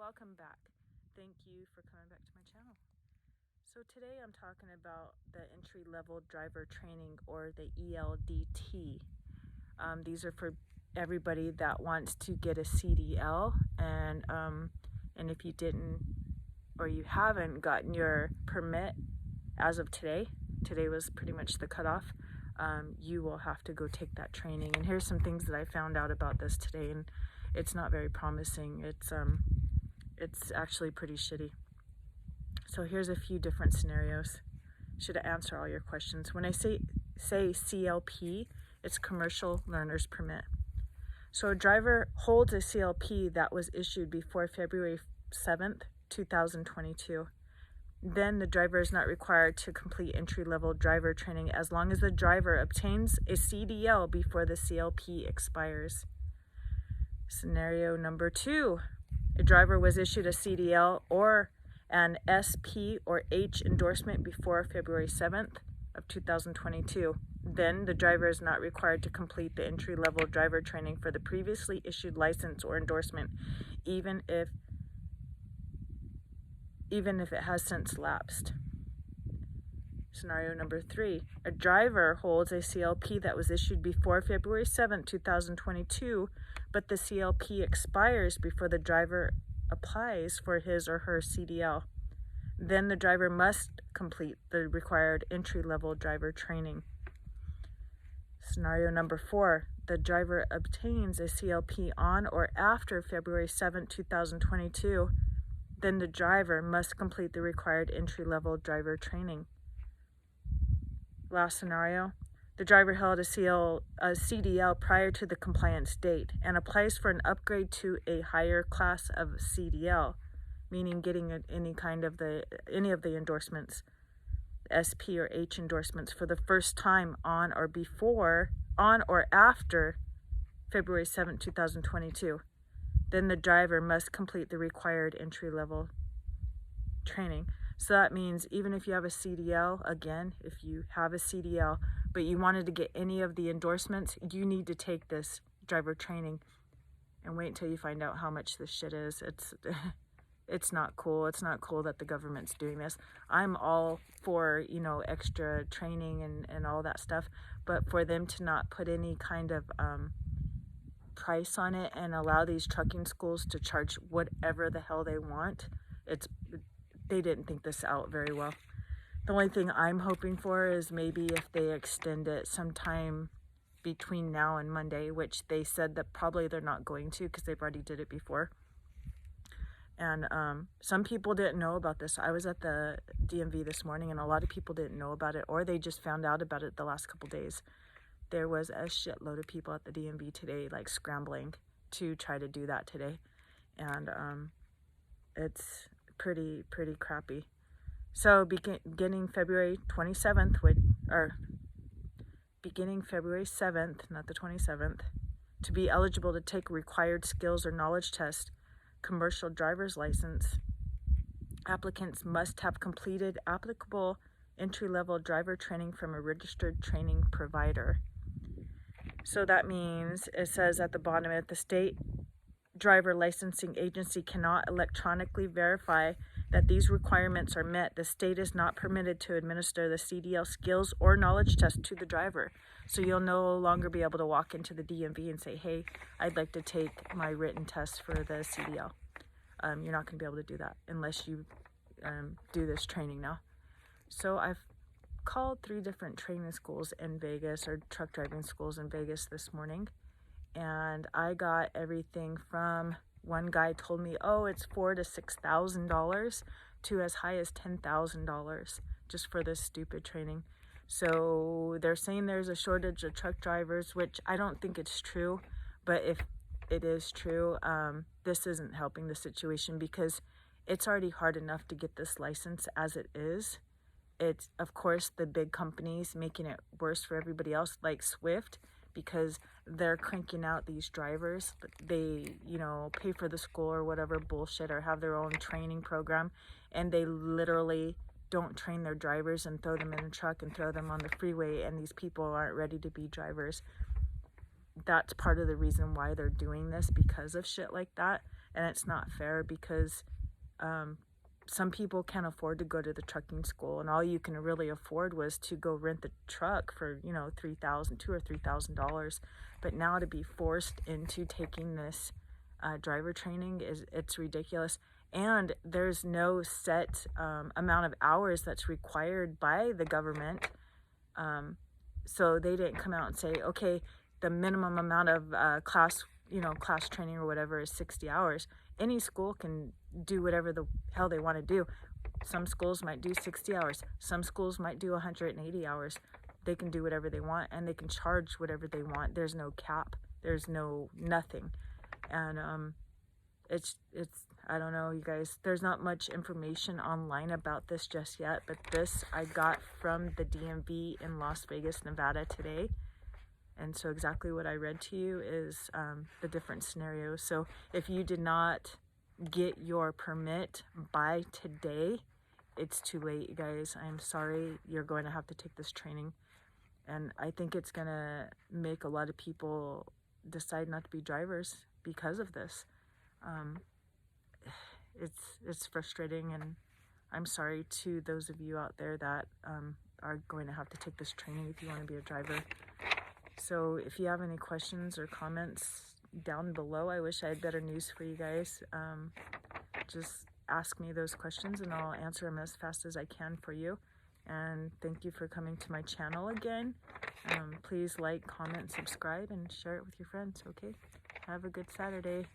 Welcome back. Thank you for coming back to my channel. So today I'm talking about the entry-level driver training, or the ELDT. These are for everybody that wants to get a CDL, and if you didn't or you haven't gotten your permit as of today was pretty much the cutoff. You will have to go take that training. And here's some things that I found out about this today, and it's not very promising. It's actually pretty shitty. So here's a few different scenarios. Should answer all your questions. When I say CLP, it's Commercial Learner's Permit. So a driver holds a CLP that was issued before February 7th, 2022. Then the driver is not required to complete entry-level driver training as long as the driver obtains a CDL before the CLP expires. Scenario number 2, a driver was issued a CDL or an SP or H endorsement before February 7th of 2022. Then the driver is not required to complete the entry-level driver training for the previously issued license or endorsement, even if it has since lapsed. Scenario number 3, a driver holds a CLP that was issued before February 7, 2022, but the CLP expires before the driver applies for his or her CDL. Then the driver must complete the required entry-level driver training. Scenario number 4, the driver obtains a CLP on or after February 7, 2022. Then the driver must complete the required entry-level driver training. Last scenario, the driver held a CDL prior to the compliance date and applies for an upgrade to a higher class of CDL, meaning getting any of the endorsements, SP or H endorsements, for the first time on or after February 7, 2022. Then the driver must complete the required entry-level training. So that means even if you have a CDL, again, if you have a CDL, but you wanted to get any of the endorsements, you need to take this driver training and wait until you find out how much this shit is. It's not cool. It's not cool that the government's doing this. I'm all for, extra training and all that stuff, but for them to not put any kind of price on it and allow these trucking schools to charge whatever the hell they want, they didn't think this out very well. The only thing I'm hoping for is maybe if they extend it sometime between now and Monday, which they said that probably they're not going to because they've already did it before. And some people didn't know about this. I was at the DMV this morning and a lot of people didn't know about it, or they just found out about it the last couple days. There was a shitload of people at the DMV today, like scrambling to try to do that today. And it's pretty crappy. So beginning February 7th, not the 27th, to be eligible to take required skills or knowledge test, commercial driver's license, applicants must have completed applicable entry-level driver training from a registered training provider. So that means, it says at the bottom, if the state driver licensing agency cannot electronically verify that these requirements are met, the state is not permitted to administer the CDL skills or knowledge test to the driver. So you'll no longer be able to walk into the DMV and say, hey, I'd like to take my written test for the CDL. You're not going to be able to do that unless you do this training now. So I've called 3 different training schools in Vegas, or truck driving schools in Vegas, this morning, and I got everything from, one guy told me, oh, it's $4,000 to $6,000 to as high as $10,000 just for this stupid training. So they're saying there's a shortage of truck drivers, which I don't think it's true, but if it is true, this isn't helping the situation because it's already hard enough to get this license as it is. It's, of course, the big companies making it worse for everybody else, like Swift, because they're cranking out these drivers. They, pay for the school or whatever bullshit, or have their own training program, and they literally don't train their drivers and throw them in a truck and throw them on the freeway, and these people aren't ready to be drivers. That's part of the reason why they're doing this, because of shit like that. And it's not fair because some people can't afford to go to the trucking school, and all you can really afford was to go rent the truck for, you know, $2,000 or $3,000. But now to be forced into taking this driver training it's ridiculous. And there's no set amount of hours that's required by the government. So they didn't come out and say, okay, the minimum amount of class training or whatever is 60 hours. Any school can do whatever the hell they want to do. Some schools might do 60 hours. Some schools might do 180 hours. They can do whatever they want, and they can charge whatever they want. There's no cap. There's no nothing. And it's I don't know, you guys. There's not much information online about this just yet, but this I got from the DMV in Las Vegas, Nevada today. And so exactly what I read to you is the different scenarios. So if you did not get your permit by today, it's too late, you guys. I'm sorry. You're going to have to take this training. And I think it's going to make a lot of people decide not to be drivers because of this. It's frustrating, and I'm sorry to those of you out there that are going to have to take this training if you want to be a driver. So if you have any questions or comments down below, I wish I had better news for you guys. Just ask me those questions and I'll answer them as fast as I can for you. And thank you for coming to my channel again. Please like, comment, subscribe, and share it with your friends, okay? Have a good Saturday.